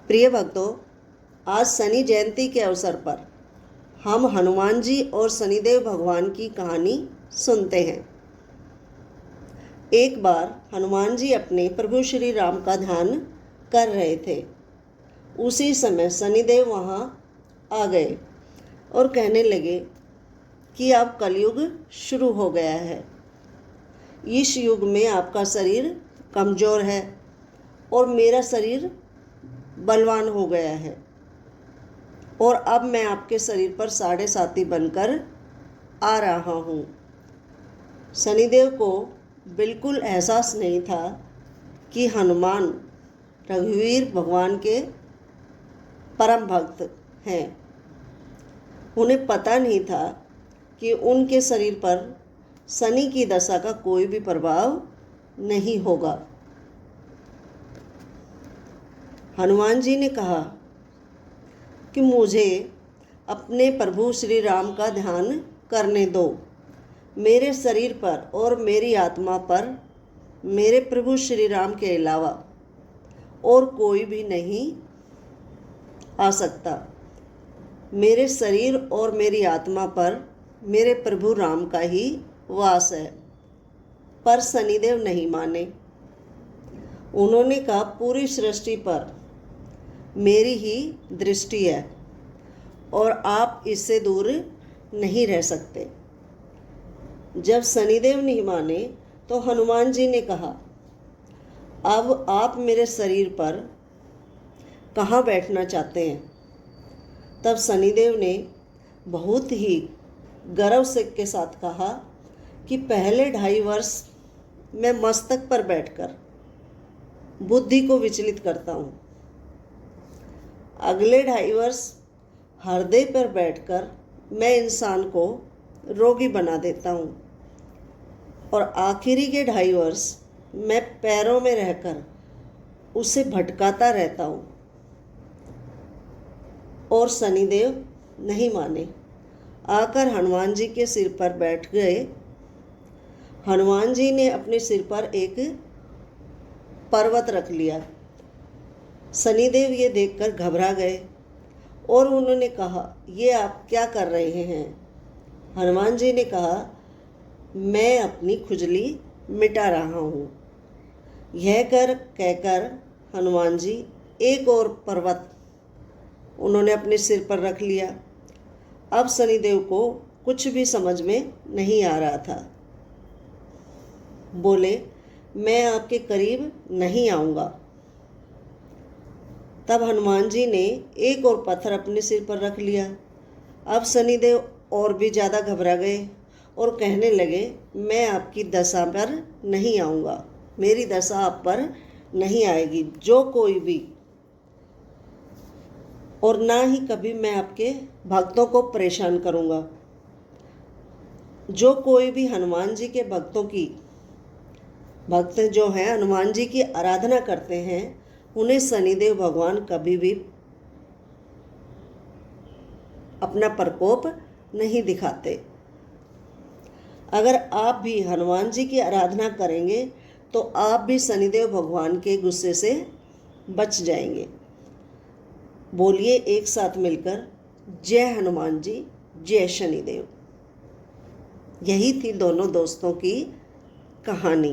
प्रिय भक्तों, आज शनि जयंती के अवसर पर हम हनुमान जी और शनिदेव भगवान की कहानी सुनते हैं। एक बार हनुमान जी अपने प्रभु श्री राम का ध्यान कर रहे थे। उसी समय शनिदेव वहाँ आ गए और कहने लगे कि अब कलयुग शुरू हो गया है। इस युग में आपका शरीर कमज़ोर है और मेरा शरीर बलवान हो गया है, और अब मैं आपके शरीर पर साढ़े साथी बनकर आ रहा हूँ। शनिदेव को बिल्कुल एहसास नहीं था कि हनुमान रघुवीर भगवान के परम भक्त हैं। उन्हें पता नहीं था कि उनके शरीर पर शनि की दशा का कोई भी प्रभाव नहीं होगा। हनुमान जी ने कहा कि मुझे अपने प्रभु श्री राम का ध्यान करने दो। मेरे शरीर पर और मेरी आत्मा पर मेरे प्रभु श्री राम के अलावा और कोई भी नहीं आ सकता। मेरे शरीर और मेरी आत्मा पर मेरे प्रभु राम का ही वास है। पर शनिदेव नहीं माने। उन्होंने कहा, पूरी सृष्टि पर मेरी ही दृष्टि है और आप इससे दूर नहीं रह सकते। जब शनिदेव नहीं माने तो हनुमान जी ने कहा, अब आप मेरे शरीर पर कहाँ बैठना चाहते हैं? तब शनिदेव ने बहुत ही गर्व से के साथ कहा कि पहले 2.5 वर्ष मैं मस्तक पर बैठकर बुद्धि को विचलित करता हूँ। अगले 2.5 वर्ष हृदय पर बैठकर मैं इंसान को रोगी बना देता हूँ, और आखिरी के 2.5 वर्ष मैं पैरों में रहकर उसे भटकाता रहता हूँ। और शनिदेव नहीं माने, आकर हनुमान जी के सिर पर बैठ गए। हनुमान जी ने अपने सिर पर एक पर्वत रख लिया। शनिदेव ये देखकर घबरा गए और उन्होंने कहा, ये आप क्या कर रहे हैं? हनुमान जी ने कहा, मैं अपनी खुजली मिटा रहा हूँ। यह कहकर हनुमान जी एक और पर्वत उन्होंने अपने सिर पर रख लिया। अब शनिदेव को कुछ भी समझ में नहीं आ रहा था। बोले, मैं आपके करीब नहीं आऊँगा। तब हनुमान जी ने एक और पत्थर अपने सिर पर रख लिया। अब शनिदेव और भी ज़्यादा घबरा गए और कहने लगे, मैं आपकी दशा पर नहीं आऊँगा, मेरी दशा आप पर नहीं आएगी, जो कोई भी, और ना ही कभी मैं आपके भक्तों को परेशान करूँगा। जो कोई भी हनुमान जी के भक्त जो हैं हनुमान जी की आराधना करते हैं, उन्हें शनिदेव भगवान कभी भी अपना प्रकोप नहीं दिखाते। अगर आप भी हनुमान जी की आराधना करेंगे तो आप भी शनिदेव भगवान के गुस्से से बच जाएंगे। बोलिए एक साथ मिलकर, जय हनुमान जी, जय शनिदेव। यही थी दोनों दोस्तों की कहानी।